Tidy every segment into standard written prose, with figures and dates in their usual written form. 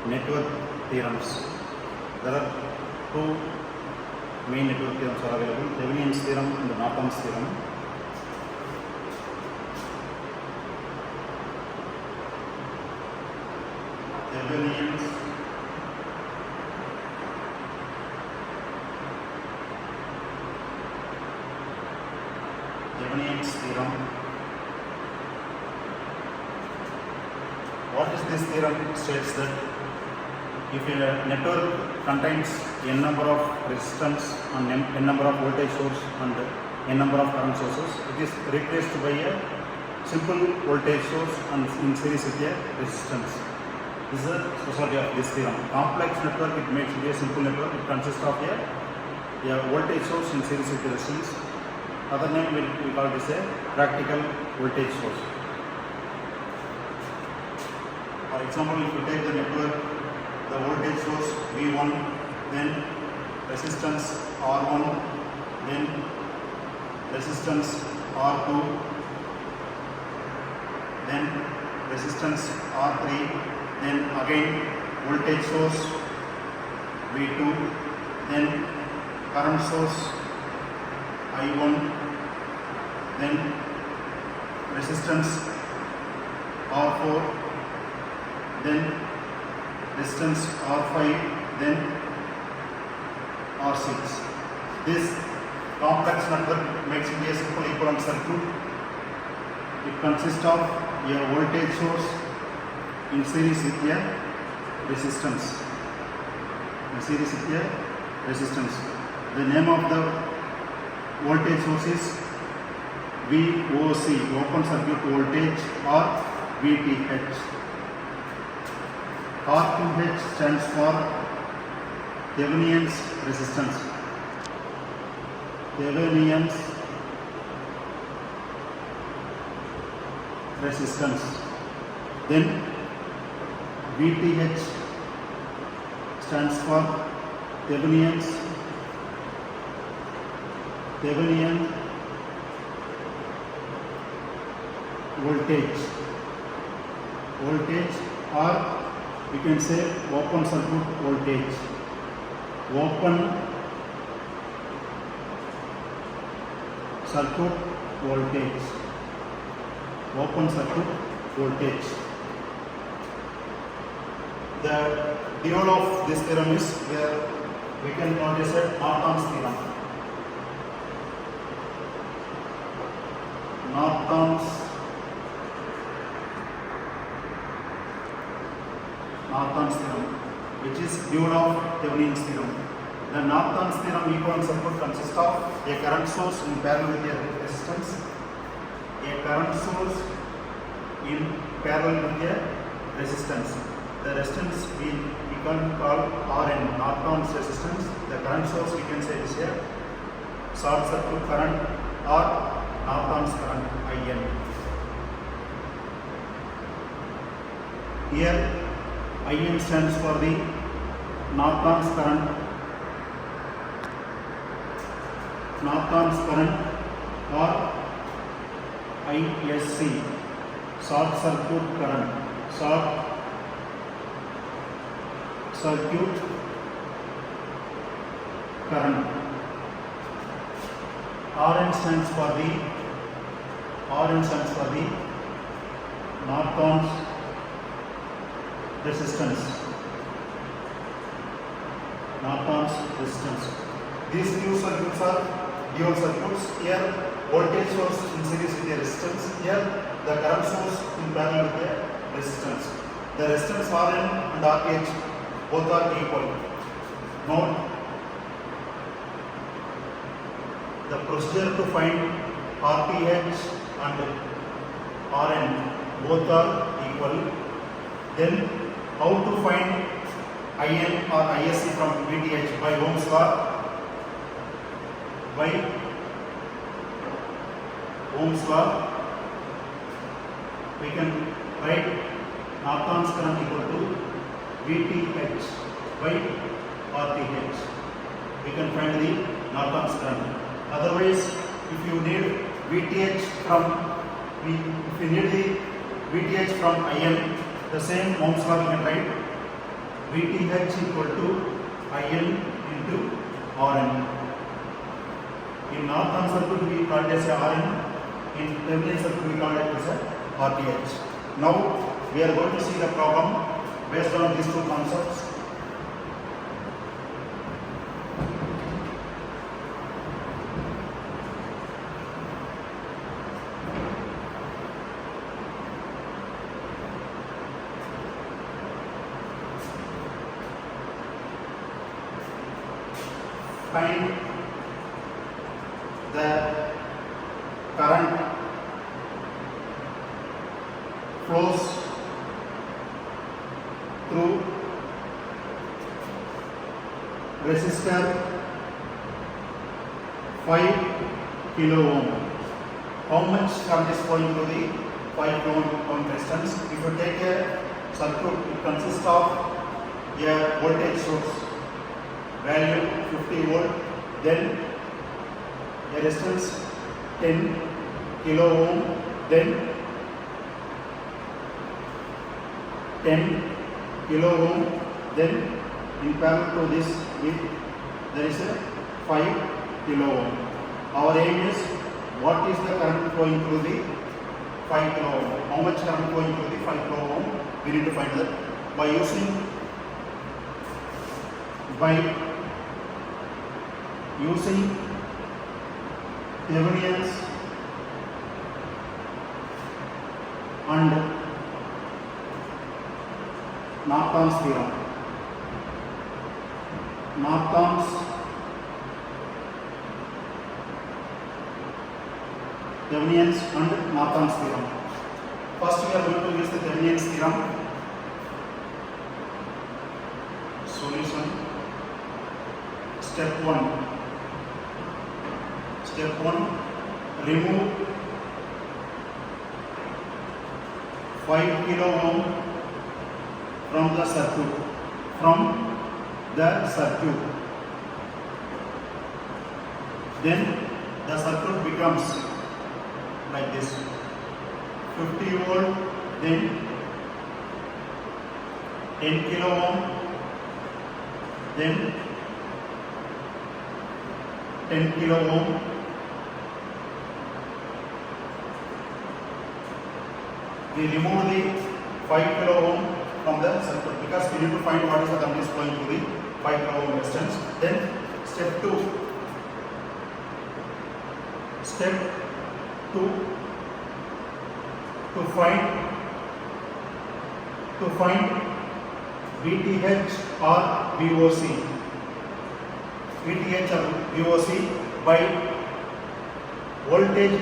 network theorems. There are two main network theorems are available: Thevenin's theorem and Norton's theorem. Thevenin's theorem. What is this theorem? It states that if a network contains n number of resistance and n number of voltage source and n number of current sources, it is replaced by a simple voltage source and in series with a resistance. This is the specialty of this theorem. Complex network, it makes it a simple network. It consists of a voltage source in series with a resistance. Other name we call this a practical voltage source. For example, if you take the network, the voltage source V1, then resistance R1, then resistance R2, then resistance R3, then again voltage source V2, then current source I1, then resistance R4, then resistance R5, then R6. This complex network makes it a simple equivalent circuit. It consists of a voltage source in series with a resistance. The name of the voltage source is VOC, open circuit voltage, or VTH. R2H stands for Thevenin's resistance. Then VTH stands for Thevenin voltage, or we can say open circuit voltage. Open circuit voltage. The dual of this theorem is where we can call this a Norton's theorem. Norton's theorem, which is dual of Thevenin's theorem. The Norton's theorem equivalent circuit consists of a current source in parallel with a resistance, a current source in parallel with a resistance. The resistance we can call Rn, Norton's resistance. The current source we can say is a short circuit current or Norton's current In. Here In stands for the Norton's current or ISC, short circuit current. Rn stands for the Norton's resistance. These two circuits are dual circuits. Here voltage source in series with a resistance. Here the current source in parallel with a resistance. The resistance Rn and Rth both are equal. Note, the procedure to find Rth and Rn both are equal. Then how to find In or ISC from VTH? By Ohm's law. We can write Norton's current equal to VTH by RTH. We can find the Norton's current. Otherwise, if you need VTH from IN, the same Ohm's law we can write VTH equal to IN into RN. In Norton circuit we call it as a RN, in Thevenin circuit we call it as a RTH. Now we are going to see the problem based on these two concepts. Find the current flows through resistor 5 kilo ohm. How much current is flowing through the 5 kilo ohm resistance? If you take a circuit, it consists of a voltage source value 50 volt, then a resistance 10 kilo ohm, then 10 kilo ohm, then in parallel to this there is a 5 kilo ohm. Our aim is what is the current flowing through the 5 kilo ohm. How much current flowing through the 5 kilo ohm? We need to find that by using Thevenin's and Norton's theorem. Thevenin's and Norton's theorem. First we are going to use the Thevenin's theorem. Solution. Step 1. Remove 5 kilo ohm from the circuit. Then the circuit becomes like this: 50 volt, then 10 kilo ohm, then 10 kilo ohm, we remove the 5 kilo ohm from the circuit because we need to find what is the current is flowing through the 5 kilo ohm resistance. Then step 2 to find VTH or VOC. VTH or VOC by voltage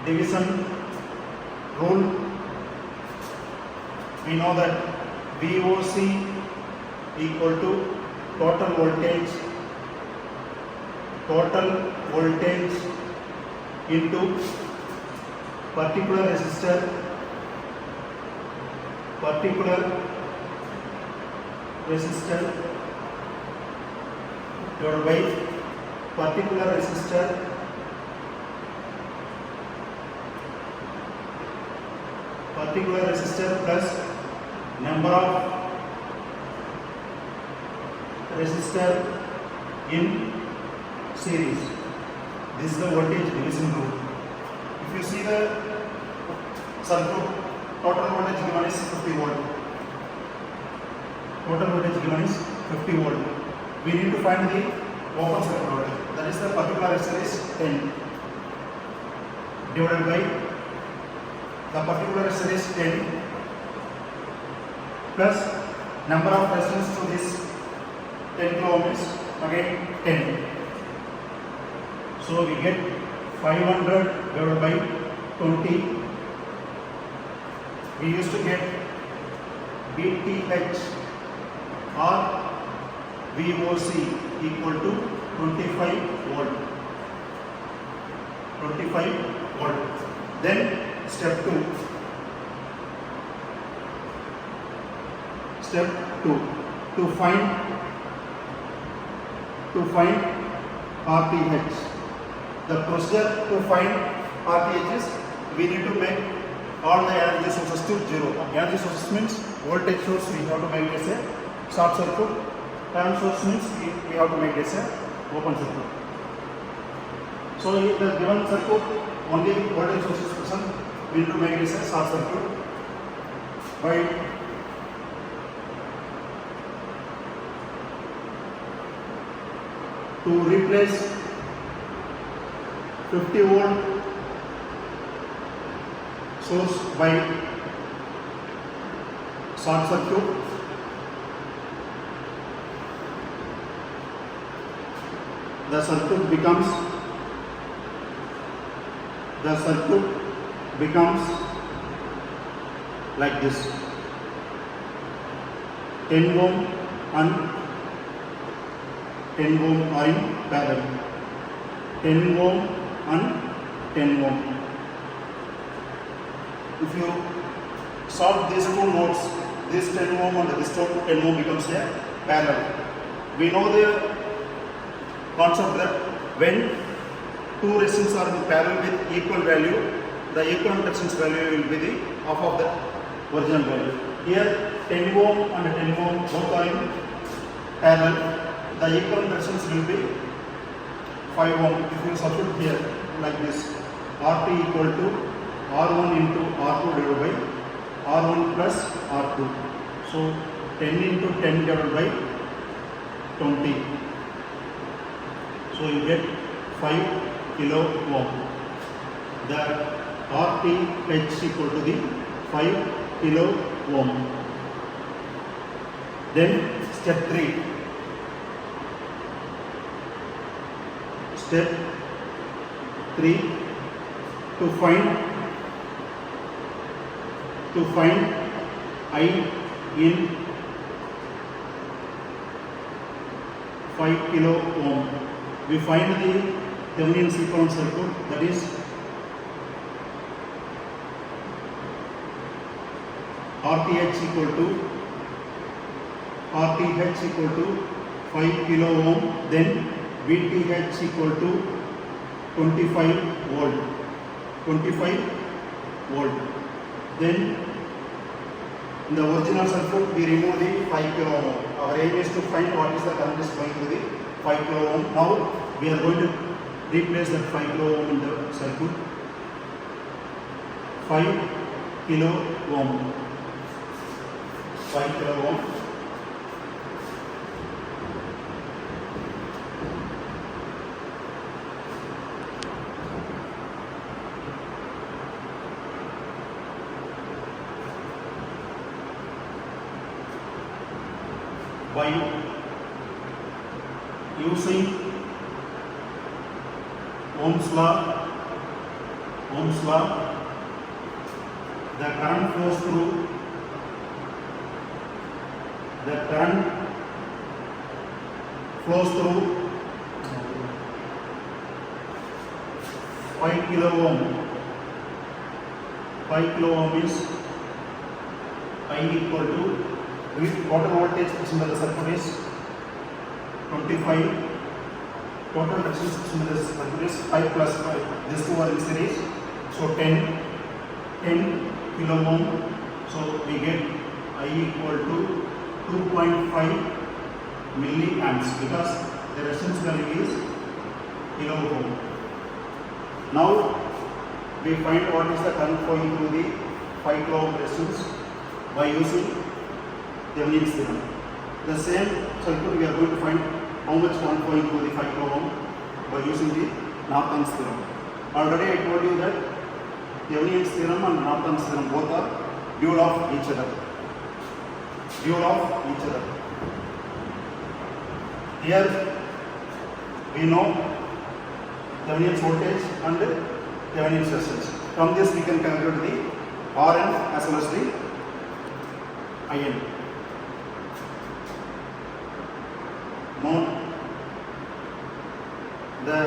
division rule. We know that VOC equal to total voltage into particular resistor divided by particular resistor plus number of resistor in series. This is the voltage division rule. If you see the circuit, total voltage given is 50 volt. We need to find the open circuit voltage. That is the particular resistor is 10 divided by the particular resistor is 10 plus number of resistors to this 10 kilo ohm is again 10. So we get 500 divided by 20. We used to get VTH or VOC equal to 25 volt. Then step 2 to find RTH. The procedure to find RTH is we need to make all the energies sources to 0. Energy sources means voltage source we have to make as a short circuit. Current source means we have to make as a open circuit. So if the given circuit only voltage source is present, we need to make as a short circuit by to replace 50 volt source by short circuit, the circuit becomes like this. 10 ohm and 10 ohm are in parallel. 10 ohm and 10 ohm. If you solve these two nodes, this 10 ohm and this 10 ohm becomes a parallel. We know the concept that when two resistors are in parallel with equal value, the equivalent resistance value will be the half of the original value. Here 10 ohm and 10 ohm both are in parallel. The equivalent resistance will be 5 ohm. If you substitute here like this, RT equal to R1 into R2 divided by R1 plus R2. So 10 into 10 divided by 20. So you get 5 kilo ohm. The RTH equal to the 5 kilo ohm. Then step 3. Step 3, to find I in 5 kilo ohm. We find the Thevenin equivalent circuit, that is RTH equal to 5 kilo ohm, then VTH equal to 25 volt. Then in the original circuit we remove the 5 kilo ohm. Our aim is to find what is the current is going to the 5 kilo ohm. Now we are going to replace that 5 kilo ohm in the circuit. 5 kilo ohm. 5 kilo ohm. By using Ohm's law, the current flows through 5 kilo ohm. 5 kilo ohm is I equal to total voltage in the circuit is 25. Total resistance in the circuit is 5 plus 5. These two are in series. So 10 kilo ohm. So we get I equal to 2.5 milliamps because the resistance value is kilo ohm. Now we find what is the current flowing through the 5 kilo ohm resistance by using Thevenin's theorem. The same circuit we are going to find how much current flowing through the 5 kilo ohm by using the Norton's theorem. Already I told you that Thevenin's theorem and Norton's theorem both are dual of each other. Here we know Thevenin's voltage and Thevenin's resistance. From this we can calculate the Rn as well as the In. Note the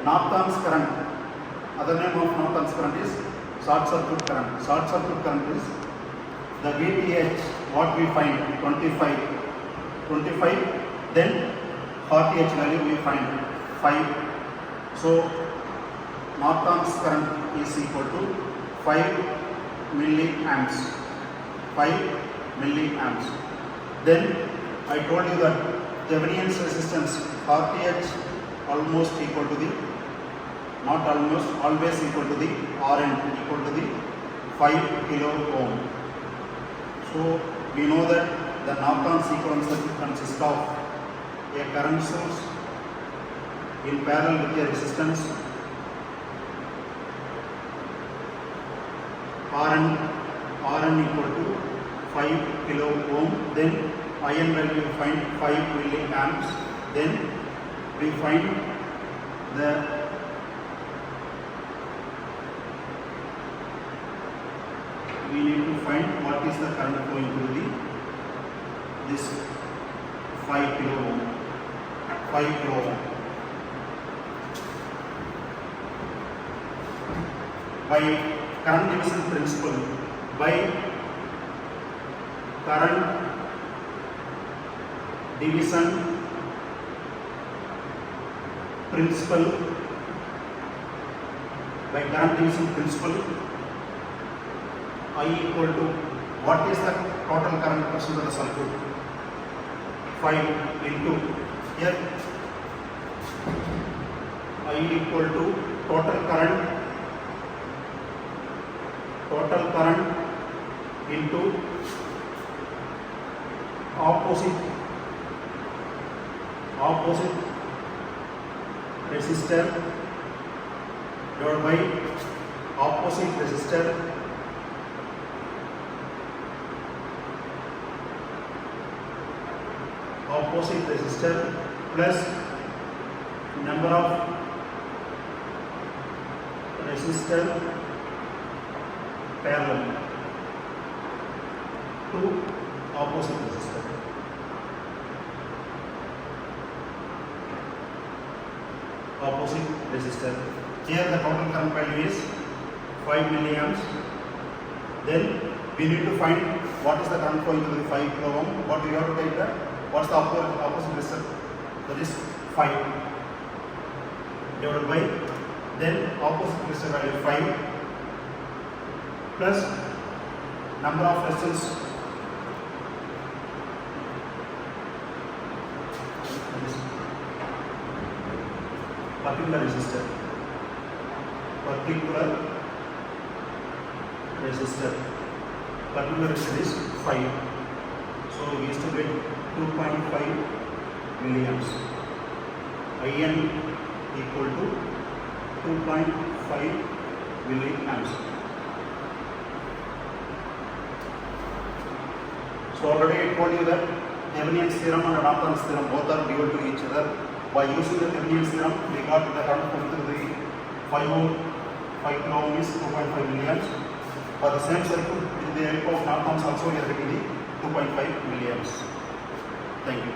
Norton's current, other name of Norton's current is short circuit current. Short circuit current is the VTH, what we find 25, then RTH value we find 5. So Norton's current is equal to 5 milliamps. 5 milliamps. Then I told you that Thevenin's resistance RTH almost equal to the, not almost, always equal to the Rn equal to the 5 kilo ohm. So we know that the Norton sequence consists of a current source in parallel with a resistance Rn equal to 5 kilo ohm. Then IN value we find 5 milliamps. Then we find we need to find what is the current flowing through this 5 kilo ohm. 5 kilo ohm. By current division principle, by current division principle, by current division principle, I equal to, what is the total current present in the circuit? 5 into, here I equal to total current into opposite resistor divided by opposite resistor plus number of resistor parallel to opposite resistor. Here the total current value is 5 milliamps. Then we need to find what is the current flowing to the 5 kilo ohm. What we have to take that? What's the opposite resistor? That is 5 divided by, then opposite resistor value 5 plus number of resistors particular resistor is 5. So we used to get 2.5 milliamps. IN equal to 2.5 milliamps. So already I told you that Thevenin's theorem and Norton's theorem both are dual to each other. By using the Thevenin's theorem, we got the current flowing through the 5 kilo ohm is 2.5 milliamps. For the same circuit, with the help of Norton's also we are getting the 2.5 milliamps. Thank you.